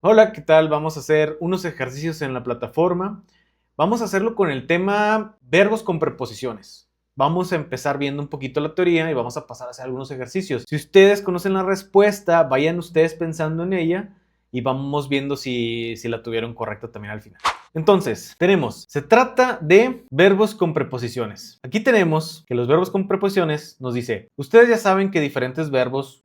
Hola, ¿qué tal? Vamos a hacer unos ejercicios en la plataforma. Vamos a hacerlo con el tema verbos con preposiciones. Vamos a empezar viendo un poquito la teoría y vamos a pasar a hacer algunos ejercicios. Si ustedes conocen la respuesta, vayan ustedes pensando en ella y vamos viendo si la tuvieron correcta también al final. Entonces, se trata de verbos con preposiciones. Aquí tenemos que los verbos con preposiciones nos dice, ustedes ya saben que hay diferentes verbos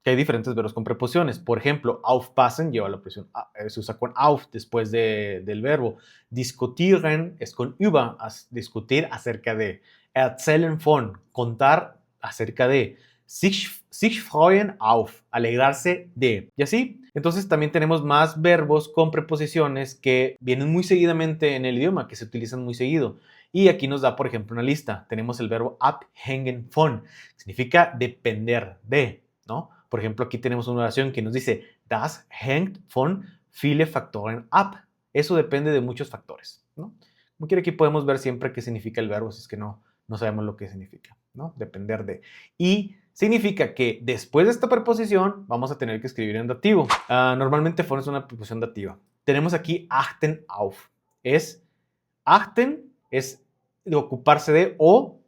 con preposiciones. Por ejemplo, aufpassen lleva la preposición, se usa con auf después del verbo. Discutieren es con über, discutir acerca de. Erzählen von, contar acerca de. Sich freuen auf, alegrarse de. Y así. Entonces también tenemos más verbos con preposiciones que vienen muy seguidamente en el idioma, que se utilizan muy seguido. Y aquí nos da, por ejemplo, una lista. Tenemos el verbo abhängen von, significa depender de, ¿no? Por ejemplo, aquí tenemos una oración que nos dice, das hängt von viele Faktoren ab. Eso depende de muchos factores, ¿no? Como quiera, aquí podemos ver siempre qué significa el verbo, si es que no sabemos lo que significa, ¿no? Depender de. Y significa que después de esta preposición vamos a tener que escribir en dativo. Normalmente von es una preposición dativa. Tenemos aquí achten auf. Achten es de ocuparse de o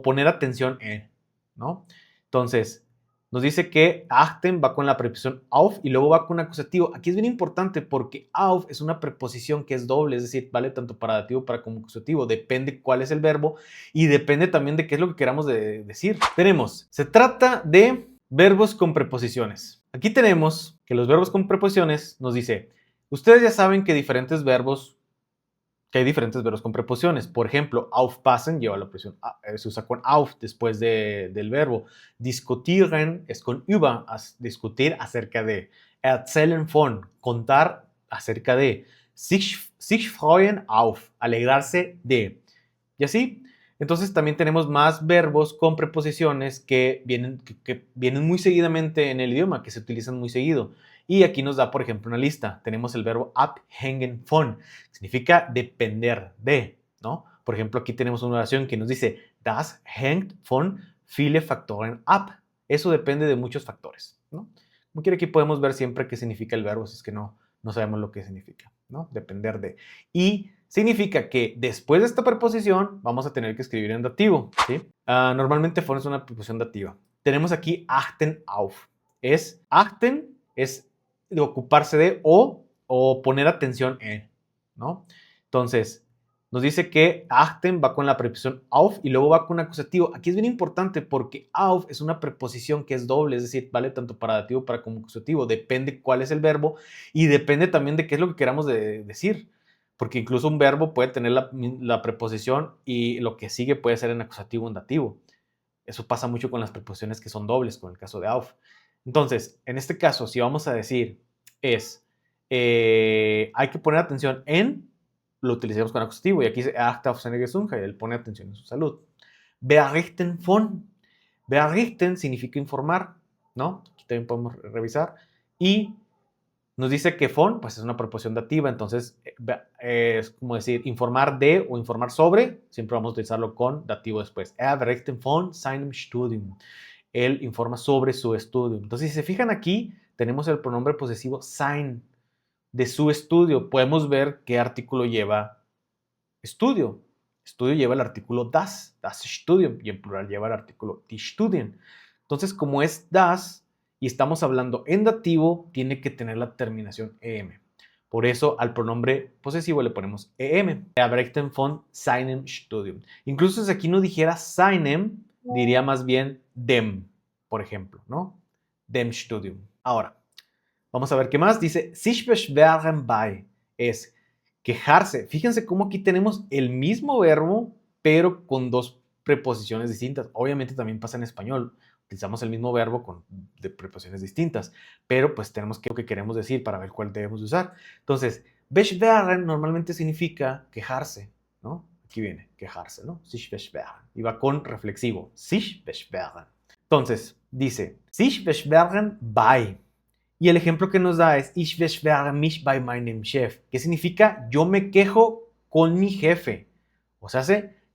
poner atención en, ¿no? Entonces, nos dice que achten va con la preposición auf y luego va con acusativo. Aquí es bien importante porque auf es una preposición que es doble, es decir, vale tanto para dativo como acusativo. Depende cuál es el verbo y depende también de qué es lo que queramos decir. Se trata de verbos con preposiciones. Aquí tenemos que los verbos con preposiciones nos dice, ustedes ya saben que hay diferentes verbos con preposiciones. Por ejemplo, aufpassen lleva la preposición, se usa con auf después del verbo. Discutieren es con über, discutir acerca de. Erzählen von, contar acerca de. Sich freuen auf, alegrarse de. Y así. Entonces también tenemos más verbos con preposiciones que vienen muy seguidamente en el idioma, que se utilizan muy seguido. Y aquí nos da, por ejemplo, una lista. Tenemos el verbo abhängen von, significa depender de, ¿no? Por ejemplo, aquí tenemos una oración que nos dice, das hängt von viele Faktoren ab. Eso depende de muchos factores, ¿no? Como quiera, aquí podemos ver siempre qué significa el verbo, si es que no sabemos lo que significa, ¿no? Depender de. Y significa que después de esta preposición vamos a tener que escribir en dativo, ¿sí? Normalmente von es una preposición dativa. Tenemos aquí achten auf. Achten es de ocuparse de o poner atención en, ¿no? Entonces, nos dice que achten va con la preposición auf y luego va con acusativo. Aquí es bien importante porque auf es una preposición que es doble, es decir, vale tanto para dativo como acusativo. Depende cuál es el verbo y depende también de qué es lo que queramos decir. Porque incluso un verbo puede tener la preposición y lo que sigue puede ser en acusativo o en dativo. Eso pasa mucho con las preposiciones que son dobles, con el caso de auf. Entonces, en este caso, si vamos a decir hay que poner atención en, lo utilizamos con acusativo. Y aquí dice, achte auf seine Gesundheit, él pone atención en su salud. Berichten von. Berichten significa informar, ¿no? Aquí también podemos revisar. Y nos dice que von, pues es una preposición dativa, entonces es como decir informar de o informar sobre, siempre vamos a utilizarlo con dativo después. Er berichten von seinem Studium. Él informa sobre su estudio. Entonces, si se fijan aquí, tenemos el pronombre posesivo sein, de su estudio. Podemos ver qué artículo lleva estudio. Estudio lleva el artículo das Studium, y en plural lleva el artículo die Studien. Entonces, como es das y estamos hablando en dativo, tiene que tener la terminación em. Por eso al pronombre posesivo le ponemos em. Er berichten von seinem Studium. Incluso si aquí no dijera seinem, diría más bien dem, por ejemplo, ¿no? Dem Studium. Ahora, vamos a ver qué más. Dice, sich beschweren bei es quejarse. Fíjense cómo aquí tenemos el mismo verbo, pero con dos preposiciones distintas. Obviamente también pasa en español. Utilizamos el mismo verbo con preposiciones distintas, pero pues tenemos que lo que queremos decir para ver cuál debemos usar. Entonces, beschweren normalmente significa quejarse, ¿no? Aquí viene, quejarse, ¿no? Sich beschweren. Y va con reflexivo. Sich beschweren. Entonces, dice, sich beschweren bei. Y el ejemplo que nos da es Ich beschwere mich bei meinem Chef, que significa yo me quejo con mi jefe. O sea,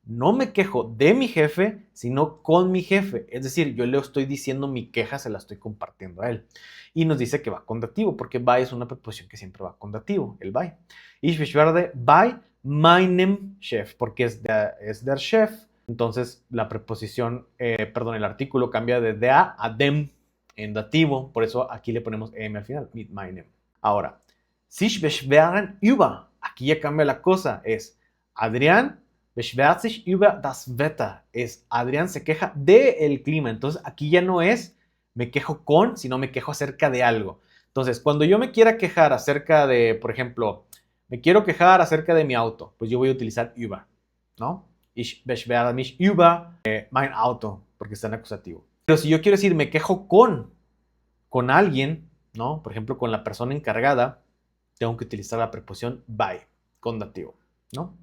no me quejo de mi jefe, sino con mi jefe. Es decir, yo le estoy diciendo mi queja, se la estoy compartiendo a él. Y nos dice que va con dativo, porque bei es una preposición que siempre va con dativo, el bei. Ich beschwerde bei meinem Chef, porque es der Chef. Entonces, la preposición, el artículo cambia de der a dem en dativo. Por eso aquí le ponemos em al final, mit meinem. Ahora, sich beschweren über. Aquí ya cambia la cosa. Es Adrián beschwert sich über das Wetter. Es Adrián se queja del clima. Entonces, aquí ya no es me quejo con, sino me quejo acerca de algo. Entonces, cuando yo me quiera quejar acerca de, por ejemplo, me quiero quejar acerca de mi auto, pues yo voy a utilizar über, ¿no? Ich beschwere mich über mein Auto, porque está en acusativo. Pero si yo quiero decir me quejo con alguien, ¿no? Por ejemplo, con la persona encargada, tengo que utilizar la preposición bei, con dativo, ¿no?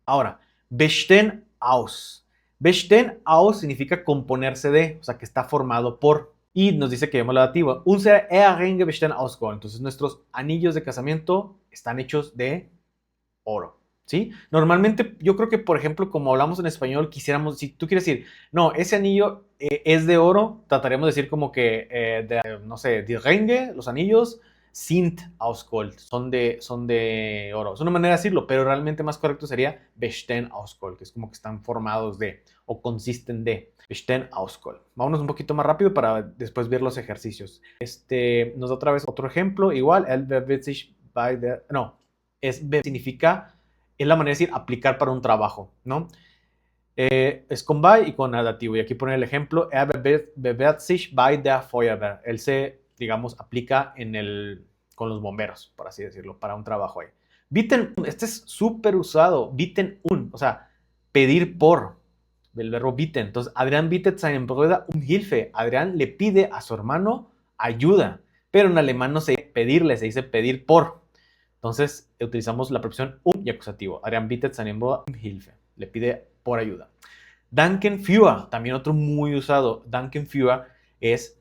Ahora, bestehen aus. Bestehen aus significa componerse de, o sea, que está formado por. Y nos dice que vemos la dativa. Unsere Eheringe bestehen aus Gold. Entonces, nuestros anillos de casamiento están hechos de oro. ¿Sí? Normalmente, yo creo que, por ejemplo, como hablamos en español, quisiéramos, si tú quieres decir, no, ese anillo es de oro, trataríamos de decir como que, no sé, die Ringe, los anillos, sind aus Gold, son de oro. Es una manera de decirlo, pero realmente más correcto sería bestehen aus Gold, que es como que están formados de, o consisten de, bestehen aus Gold. Vámonos un poquito más rápido para después ver los ejercicios. Nos da otra vez otro ejemplo, igual, el wird sich bei der, no, significa, es la manera de decir aplicar para un trabajo, ¿no? Es con bei y con dativo. Y aquí pone el ejemplo, bewirbt sich bei der Feuerwehr. Él se, digamos, aplica con los bomberos, por así decirlo, para un trabajo ahí. Bitten, este es súper usado, bitten o sea, pedir por, del verbo bitten. Entonces, Adrián bittet seinen Bruder Hilfe. Adrián le pide a su hermano ayuda, pero en alemán no se dice pedirle, se dice pedir por. Entonces, utilizamos la preposición y acusativo. Adrián bittet seinen Bruder Hilfe. Le pide por ayuda. Danken für, también otro muy usado. Danken für es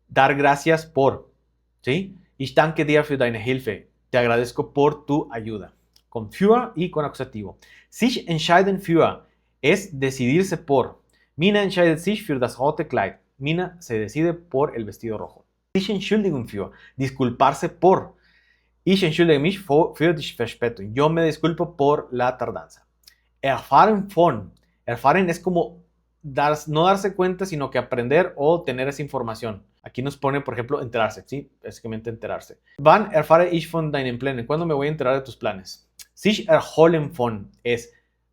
dar gracias por, ¿sí? Ich danke dir für deine Hilfe. Te agradezco por tu ayuda. Con für y con acusativo. Sich entscheiden für es decidirse por. Mina entscheidet sich für das rote Kleid. Mina se decide por el vestido rojo. Sich entschuldigen für, disculparse por. Ich entschuldige mich für die Verspätung. Yo me disculpo por la tardanza. Erfahren von. Erfahren es como no darse cuenta, sino que aprender o tener esa información. Aquí nos pone, por ejemplo, enterarse, ¿sí? Básicamente enterarse. Wann erfahre ich von deinen Plänen? ¿Cuándo me voy a enterar de tus planes? Sich erholen von es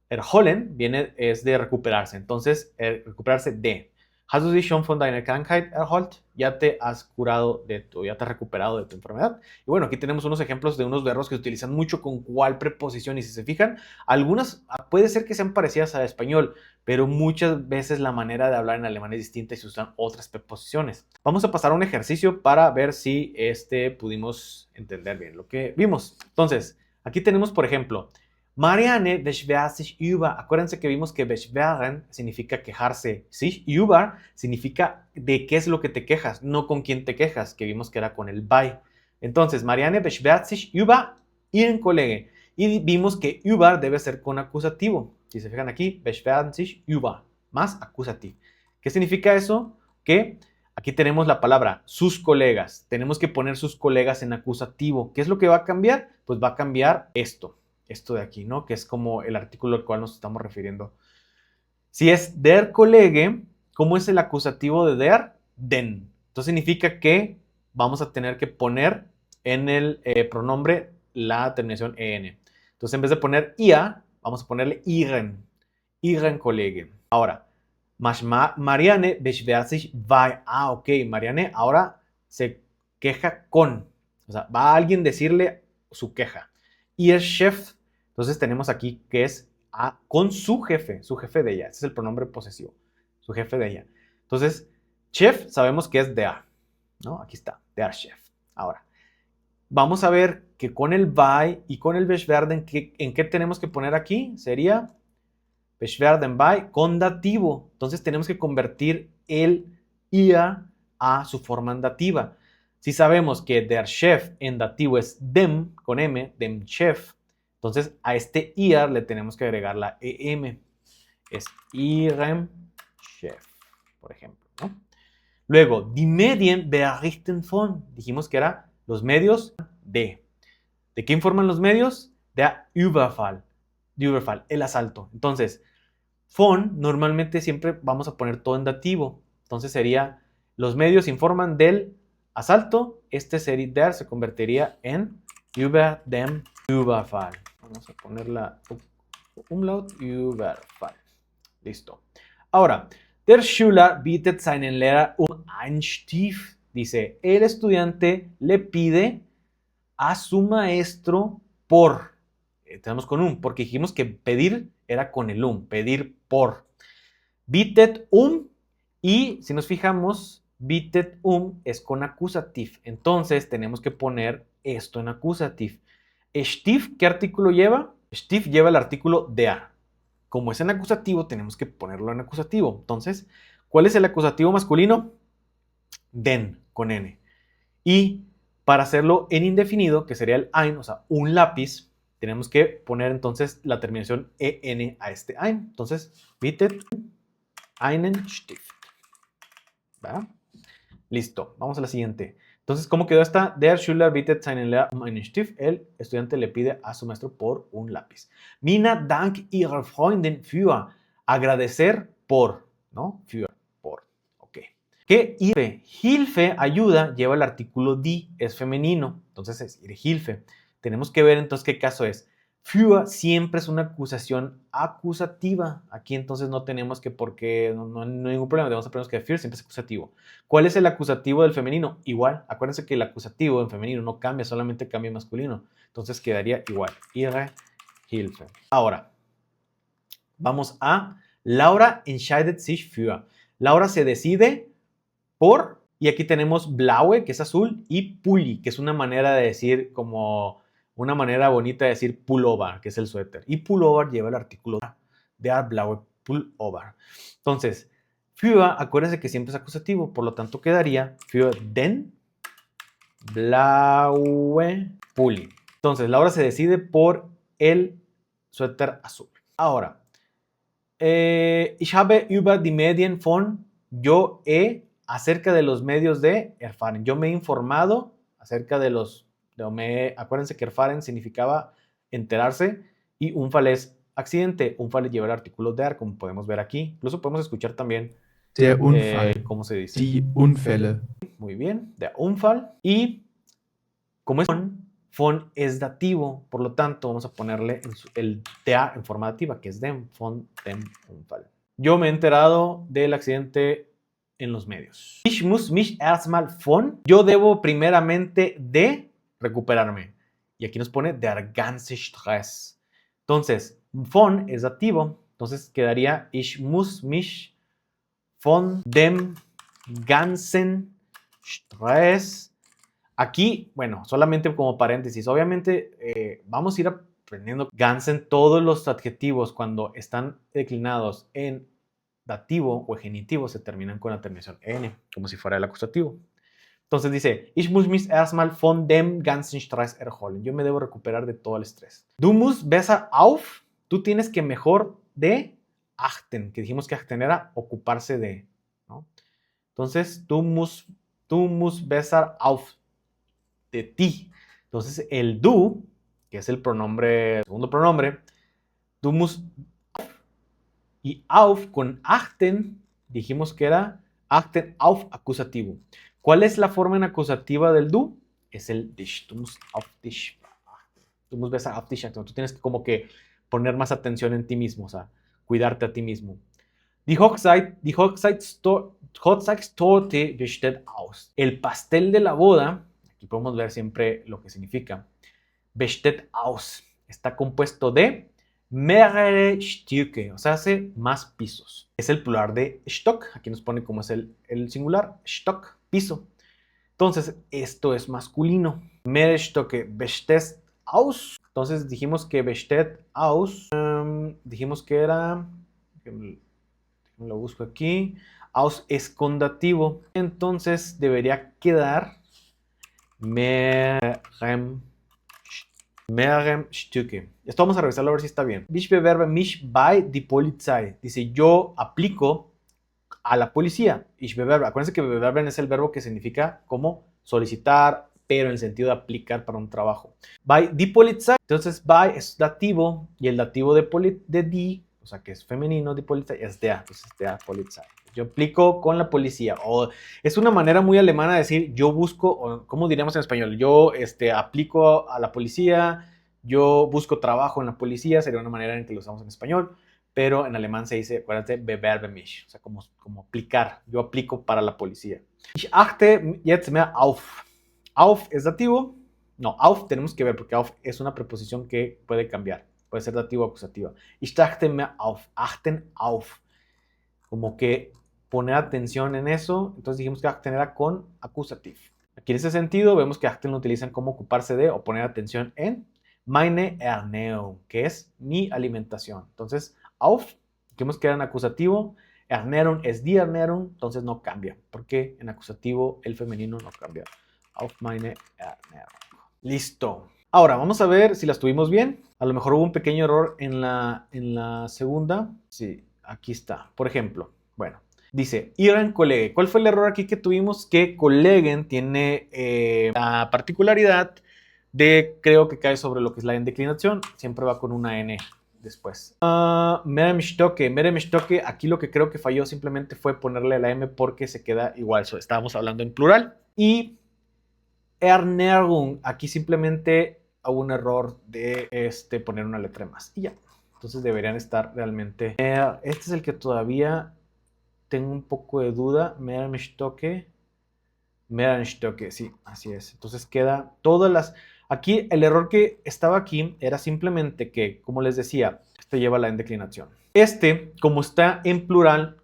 erholen, es de recuperarse. Entonces, recuperarse de. Hast du dich schon von deiner Krankheit erholt? Ya te has curado ya te has recuperado de tu enfermedad. Y bueno, aquí tenemos unos ejemplos de unos verbos que se utilizan mucho con cuál preposición. Y si se fijan, algunas puede ser que sean parecidas al español, pero muchas veces la manera de hablar en alemán es distinta y se usan otras preposiciones. Vamos a pasar a un ejercicio para ver si pudimos entender bien lo que vimos. Entonces, aquí tenemos, por ejemplo, Marianne beschwert sich über. Acuérdense que vimos que beschweren significa quejarse. Sich über significa de qué es lo que te quejas, no con quién te quejas, que vimos que era con el bei. Entonces, Marianne beschwert sich über ihren Kollegen. Y vimos que über debe ser con acusativo. Si se fijan aquí, beschweren sich über, más acusativo. ¿Qué significa eso? Que aquí tenemos la palabra sus colegas. Tenemos que poner sus colegas en acusativo. ¿Qué es lo que va a cambiar? Pues va a cambiar esto de aquí, ¿no? Que es como el artículo al cual nos estamos refiriendo. Si es der Kollege, ¿cómo es el acusativo de der? Den. Entonces significa que vamos a tener que poner en el pronombre la terminación en. Entonces en vez de poner ia, vamos a ponerle ihren. Ihren Kollege. Ahora, Marianne beschwert sich bei. Ah, ok. Marianne ahora se queja con. O sea, va a alguien decirle su queja. Ihr Chef. Entonces tenemos aquí que es con su jefe de ella. Ese es el pronombre posesivo, su jefe de ella. Entonces, chef sabemos que es der, ¿no? Aquí está, der Chef. Ahora, vamos a ver que con el bei y con el beschwerden, ¿en qué tenemos que poner aquí? Sería beschwerden bei con dativo. Entonces tenemos que convertir el ia a su forma dativa. Si sabemos que der Chef en dativo es dem, con m, dem Chef, entonces a este ir le tenemos que agregar la em. es Ihrem Chef, por ejemplo, ¿no? Luego, die Medien berichten von. Dijimos que era los medios de. ¿De qué informan los medios? Der Überfall. El asalto. Entonces, von, normalmente siempre vamos a poner todo en dativo. Entonces sería, los medios informan del asalto. Este sería, der se convertiría en über dem Überfall. Vamos a ponerla umlaut, Überfall. Listo. Ahora, der Schüler bittet seinen Lehrer einen Stift. Dice, el estudiante le pide a su maestro por. Tenemos con porque dijimos que pedir era con el pedir por. Bittet y si nos fijamos, bittet es con acusativ. Entonces tenemos que poner esto en acusativ. Stift, ¿qué artículo lleva? Stift lleva el artículo der. Como es en acusativo, tenemos que ponerlo en acusativo. Entonces, ¿cuál es el acusativo masculino? Den, con N. Y para hacerlo en indefinido, que sería el ein, o sea, un lápiz, tenemos que poner entonces la terminación en a este ein. Entonces, bittet einen Stift. ¿Va? Listo, vamos a la siguiente. Entonces, ¿cómo quedó esta? Der Schüler bittet seinen Lehrer einen Stift. El estudiante le pide a su maestro por un lápiz. Mina dank ihrer Freundin für. Agradecer por, ¿no? Für, por. Ok. ¿Qué Hilfe? Hilfe, ayuda, lleva el artículo die, es femenino. Entonces es ihre Hilfe. Tenemos que ver entonces qué caso es. Für siempre es una acusación acusativa. Aquí entonces no tenemos que porque no hay ningún problema. Debemos aprender que für siempre es acusativo. ¿Cuál es el acusativo del femenino? Igual. Acuérdense que el acusativo en femenino no cambia, solamente cambia en masculino. Entonces quedaría igual. Ihre Hilfe. Ahora, vamos a Laura entscheidet sich für. Laura se decide por, y aquí tenemos blaue, que es azul, y pulli, que es una manera de decir como una manera bonita de decir pullover, que es el suéter. Y pullover lleva el artículo der blaue Pullover. Entonces, für, acuérdense que siempre es acusativo, por lo tanto quedaría für den blaue Pulli. Entonces, Laura se decide por el suéter azul. Ahora, ich habe über die Medien von, yo he acerca de los medios de erfahren. Yo me he informado acerca de los, acuérdense que erfahren significaba enterarse y Unfall es accidente. Unfall lleva el artículo der, como podemos ver aquí. Incluso podemos escuchar también der Unfall, cómo se dice. die Unfälle. Muy bien, der Unfall. Y como es von es dativo, por lo tanto vamos a ponerle el der en forma dativa, que es dem, von dem Unfall. Yo me he enterado del accidente en los medios. Ich muss mich erstmal von. Yo debo primeramente de recuperarme. Y aquí nos pone der ganze Stress. Entonces, von es dativo. Entonces quedaría ich muss mich von dem ganzen Stress. Aquí, bueno, solamente como paréntesis. Obviamente vamos a ir aprendiendo ganzen todos los adjetivos cuando están declinados en dativo o genitivo se terminan con la terminación n, como si fuera el acusativo. Entonces dice, ich muss mich erstmal von dem ganzen Stress erholen. Yo me debo recuperar de todo el estrés. Du musst besser auf. Tú tienes que mejor de achten, que dijimos que achten era ocuparse de, ¿no? Entonces, du musst besser auf de ti. Entonces, el du, que es el pronombre, segundo pronombre, du musst y auf con achten, dijimos que era achten auf acusativo. ¿Cuál es la forma en acusativa del du? Es el dich. Du musst auf dich achten. Du musst besser auf dich achten. Tú tienes que como que poner más atención en ti mismo, o sea, cuidarte a ti mismo. Die Hochzeitstorte besteht aus. El pastel de la boda, aquí podemos ver siempre lo que significa. Besteht aus. Está compuesto de mehrere Stücke, o sea, hace más pisos. Es el plural de Stock. Aquí nos pone como es el singular. Stock, piso. Entonces, esto es masculino. Mehrere Stücke besteht aus. Entonces, dijimos que besteht aus. Dijimos que era... Lo busco aquí. Aus es condativo. Entonces, debería quedar mehrere mehrere Stücke. Esto vamos a revisarlo a ver si está bien. Ich bewerbe mich bei die Polizei. Dice, yo aplico a la policía. Ich bewerbe. Acuérdense que bewerben es el verbo que significa como solicitar, pero en el sentido de aplicar para un trabajo. Bei die Polizei. Entonces, bei es dativo y el dativo de die, o sea que es femenino, die Polizei, es der. Entonces, der Polizei. Yo aplico con la policía. O es una manera muy alemana de decir yo busco, o ¿cómo diríamos en español? Yo aplico a la policía, yo busco trabajo en la policía, sería una manera en que lo usamos en español, pero en alemán se dice, acuérdate, bewerbe mich, o sea, como aplicar. Yo aplico para la policía. Ich achte jetzt mehr auf. Auf es dativo. No, auf tenemos que ver porque auf es una preposición que puede cambiar. Puede ser dativo o acusativa. Ich achte mehr auf. Achten auf. Como que poner atención en eso. Entonces dijimos que achten era con acusativo. Aquí en ese sentido vemos que achten lo utilizan como ocuparse de o poner atención en meine Ernährung, que es mi alimentación. Entonces, auf, dijimos que era en acusativo. Ernährung es die Ernährung, entonces no cambia, porque en acusativo el femenino no cambia. Auf meine Ernährung. Listo. Ahora, vamos a ver si las tuvimos bien. A lo mejor hubo un pequeño error en la segunda. Sí, aquí está. Por ejemplo, bueno, dice, Ihren Kollege. ¿Cuál fue el error aquí que tuvimos? Que Kollegen tiene la particularidad de, creo que cae sobre lo que es la declinación. Siempre va con una N después. Merem Stocke. Aquí lo que creo que falló simplemente fue ponerle la M porque se queda igual. Estábamos hablando en plural. Y Ernährung, aquí simplemente hubo un error de poner una letra más y ya. Entonces deberían estar realmente. Este es el que todavía tengo un poco de duda. Merenstocke, sí, así es. Entonces queda todas las. Aquí el error que estaba aquí era simplemente que, como les decía, esto lleva la declinación. Como está en plural,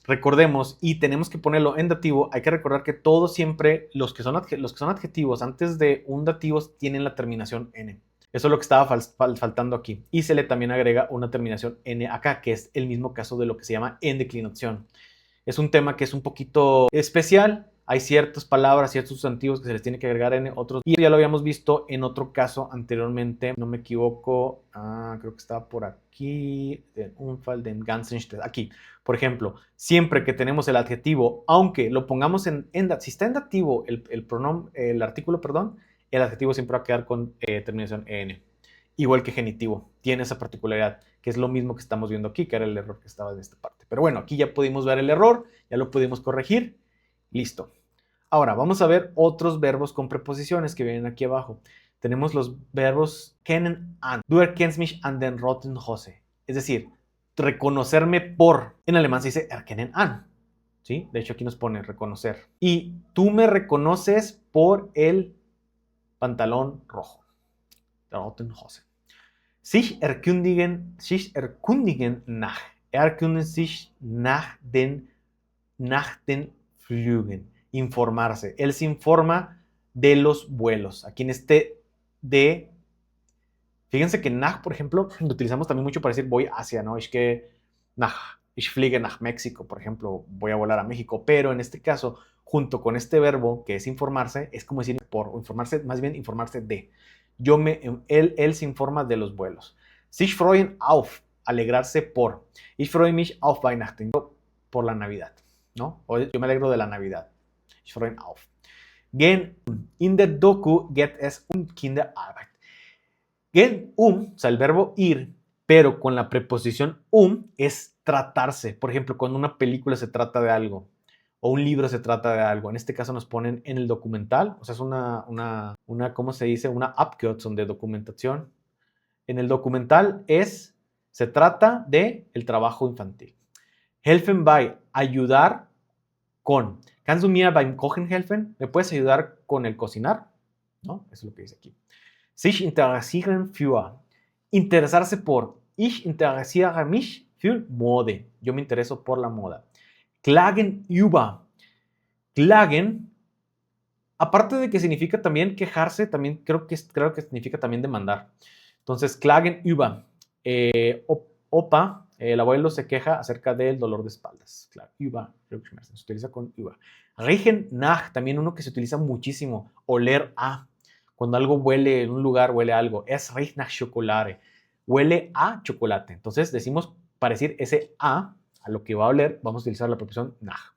recordemos, y tenemos que ponerlo en dativo, hay que recordar que todos siempre, los que son adjetivos antes de un dativo tienen la terminación N. Eso es lo que estaba faltando aquí. Y se le también agrega una terminación N acá, que es el mismo caso de lo que se llama en declinación. Es un tema que es un poquito especial. Hay ciertas palabras, ciertos sustantivos que se les tiene que agregar N, otros. Y ya lo habíamos visto en otro caso anteriormente, no me equivoco, creo que estaba por aquí, den Unfall, den ganzen Stress. Aquí, por ejemplo, siempre que tenemos el adjetivo, aunque lo pongamos si está en dativo el artículo, perdón, el adjetivo siempre va a quedar con terminación EN. Igual que genitivo, tiene esa particularidad, que es lo mismo que estamos viendo aquí, que era el error que estaba en esta parte. Pero bueno, aquí ya pudimos ver el error, ya lo pudimos corregir. Listo. Ahora, vamos a ver otros verbos con preposiciones que vienen aquí abajo. Tenemos los verbos kennen an. Du erkennst mich an den roten Hose. Es decir, reconocerme por. En alemán se dice erkennen an. ¿Sí? De hecho, aquí nos pone reconocer. Y tú me reconoces por el pantalón rojo. Der roten Hose. Sich erkundigen nach. Erkunden sich nach den Flügen. Informarse. Él se informa de los vuelos. Aquí en fíjense que nach, por ejemplo, lo utilizamos también mucho para decir voy hacia, ¿no? Ich fliege nach México, por ejemplo, voy a volar a México. Pero en este caso, junto con este verbo que es informarse, es como decir por, o informarse, más bien informarse de. Él se informa de los vuelos. Sich freuen auf, alegrarse por. Ich freue mich auf Weihnachten, por la Navidad, ¿no? O yo me alegro de la Navidad. Ich freue mich auf. Gehen in der Doku geht es Kinderarbeit. Gehen o sea, el verbo ir, pero con la preposición es tratarse. Por ejemplo, cuando una película se trata de algo o un libro se trata de algo. En este caso nos ponen en el documental, o sea, es una ¿cómo se dice? Una Abkürzung de documentación. En el documental se trata de el trabajo infantil. Helfen bei, ayudar con. Kannst du mir beim Kochen helfen? ¿Me puedes ayudar con el cocinar? ¿No? Eso es lo que dice aquí. Sich interessieren für. Interesarse por. Ich interessiere mich für Mode. Yo me intereso por la moda. Klagen über. Klagen, aparte de que significa también quejarse, también creo que significa también demandar. Entonces, klagen über. Opa, el abuelo se queja acerca del dolor de espaldas. Claro, über, se utiliza con über. Riechen nach, también uno que se utiliza muchísimo, oler a. Cuando algo huele en un lugar, huele a algo. Es riecht nach Schokolade. Huele a chocolate. Entonces decimos, para decir ese a lo que va a oler, vamos a utilizar la preposición nach.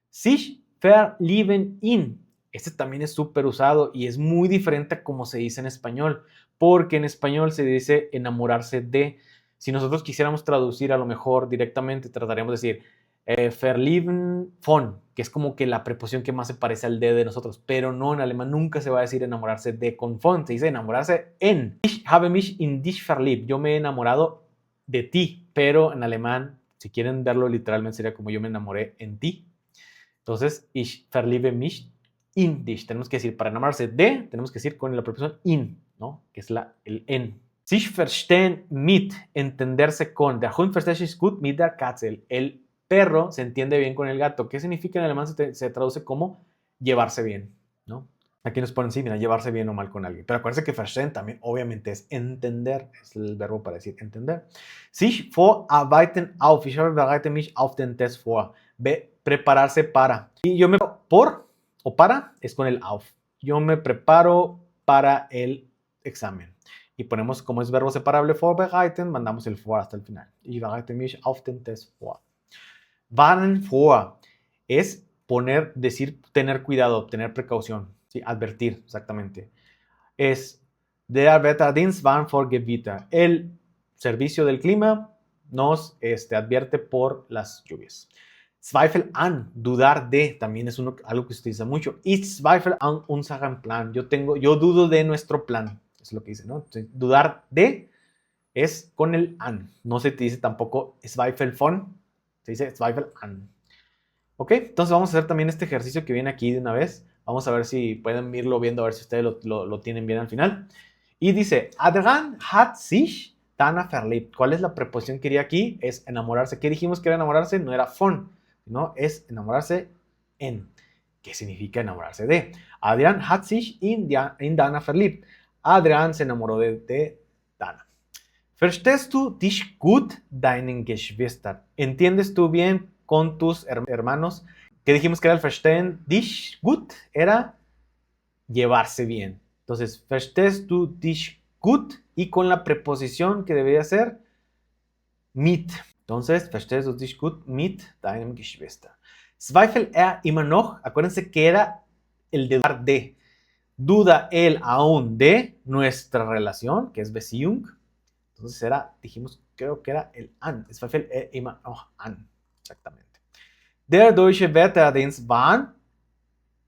Sich verlieben in. Este también es súper usado y es muy diferente a como se dice en español, porque en español se dice enamorarse de. Si nosotros quisiéramos traducir a lo mejor directamente, trataríamos de decir verlieben von, que es como que la preposición que más se parece al de nosotros, pero no, en alemán nunca se va a decir enamorarse de con von, se dice enamorarse en. Ich habe mich in dich verliebt. Yo me he enamorado de ti, pero en alemán, si quieren verlo literalmente, sería como yo me enamoré en ti. Entonces, ich verliebe mich in dich. Tenemos que decir, para enamorarse de, tenemos que decir con la preposición in, ¿no? Que es el en. Sich verstehen mit, entenderse con. Der Hund versteht sich gut mit der Katze. El perro se entiende bien con el gato. ¿Qué significa en alemán? Se traduce como llevarse bien, ¿no? Aquí nos ponen, sí, mira, llevarse bien o mal con alguien. Pero acuérdense que verstehen también, obviamente, es entender. Es el verbo para decir entender. Sich vorarbeiten auf. Ich bereite mich auf den Test vor. Prepararse para. Y yo me por o para es con el auf. Yo me preparo para el examen. Y ponemos como es verbo separable vorbereiten, mandamos el vor hasta el final. Ich bereite mich auf den Test vor. Warnen vor es poner, decir, tener cuidado, tener precaución, ¿sí? Advertir, exactamente. Es der Wetterdienst warnt vor Gewitter. El servicio del clima nos advierte por las lluvias. Zweifel an, dudar de, también es algo que se utiliza mucho. Ich zweifle an unserem Plan. Yo dudo de nuestro plan. Es lo que dice, ¿no? Entonces, dudar de es con el an. No se te dice tampoco Zweifel von, se dice Zweifel an. ¿Ok? Entonces vamos a hacer también este ejercicio que viene aquí de una vez. Vamos a ver si pueden irlo viendo, a ver si ustedes lo tienen bien al final. Y dice, Adrian hat sich Dana verliebt. ¿Cuál es la preposición que iría aquí? Es enamorarse. ¿Qué dijimos que era enamorarse? No era von, no, es enamorarse en. ¿Qué significa enamorarse de? Adrian hat sich in Dana verliebt. Adrian se enamoró de Dana. Verstehst du dich gut deinen Geschwistern? ¿Entiendes tú bien con tus hermanos? ¿Qué dijimos que era el verstehen dich gut? Era llevarse bien. Entonces, verstehst du dich gut y con la preposición que debería ser mit. Entonces, verstehst du dich gut mit deinem Geschwister. Zweifel immer noch. Acuérdense que era el de dudar de. Duda él aún de nuestra relación, que es Beziehung. Entonces dijimos, creo que era el an. Zweifel immer noch an. Exactamente. Der Deutsche Wetterdienst warnt.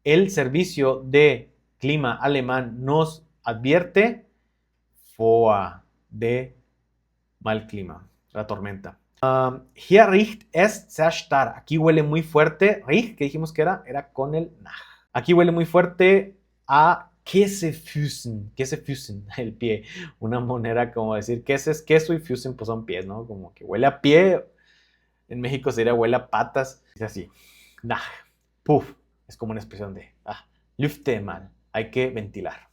El servicio de clima alemán nos advierte vor de mal clima, la tormenta. Hier riecht es sehr stark. Aquí huele muy fuerte. Riecht, que dijimos que era con el nach. Aquí huele muy fuerte a Käsefüßen. Käsefüßen, el pie. Una manera como decir queso es queso y Füßen pues son pies, ¿no? Como que huele a pie. En México sería huele a patas. Es así. Nach. Puff. Es como una expresión de lüfte mal. Hay que ventilar.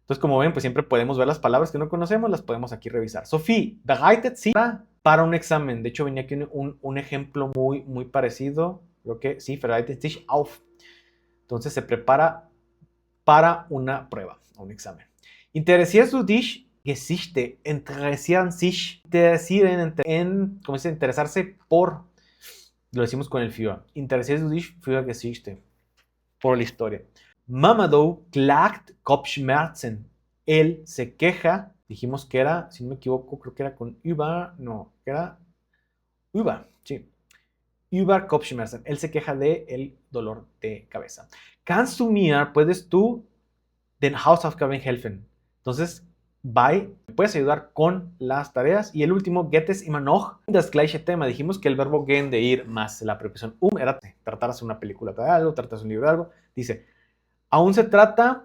Entonces, como ven, pues siempre podemos ver las palabras que no conocemos, las podemos aquí revisar. Sophie, bereitet sich para un examen. De hecho, venía aquí un ejemplo muy parecido. Creo que sí, bereitet sich auf. Entonces, se prepara para una prueba, un examen. Interessierst du dich, Gesichte, interessieren sich, ¿cómo se dice? Interesarse por, lo decimos con el für. Interessierst du dich für Gesichte, por la historia. Mamadou klagt Kopfschmerzen. Él se queja. Dijimos que era, si no me equivoco, creo que era con über. No, era über, sí. Über Kopfschmerzen. Él se queja del dolor de cabeza. Kannst du mir, puedes tú, den Hausaufgaben helfen? Entonces, puedes ayudar con las tareas. Y el último, geht es immer noch? Das gleiche tema. Dijimos que el verbo gehen de ir más la preposición era tratarse una película de algo, tratarse un libro de algo. Dice, aún se trata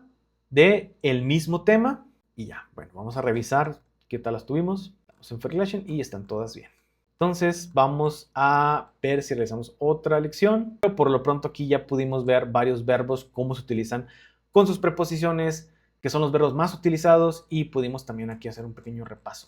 de el mismo tema y ya. Bueno, vamos a revisar qué tal las tuvimos. Estamos en Vergleichen y están todas bien. Entonces vamos a ver si realizamos otra lección. Pero por lo pronto aquí ya pudimos ver varios verbos, cómo se utilizan con sus preposiciones, que son los verbos más utilizados y pudimos también aquí hacer un pequeño repaso.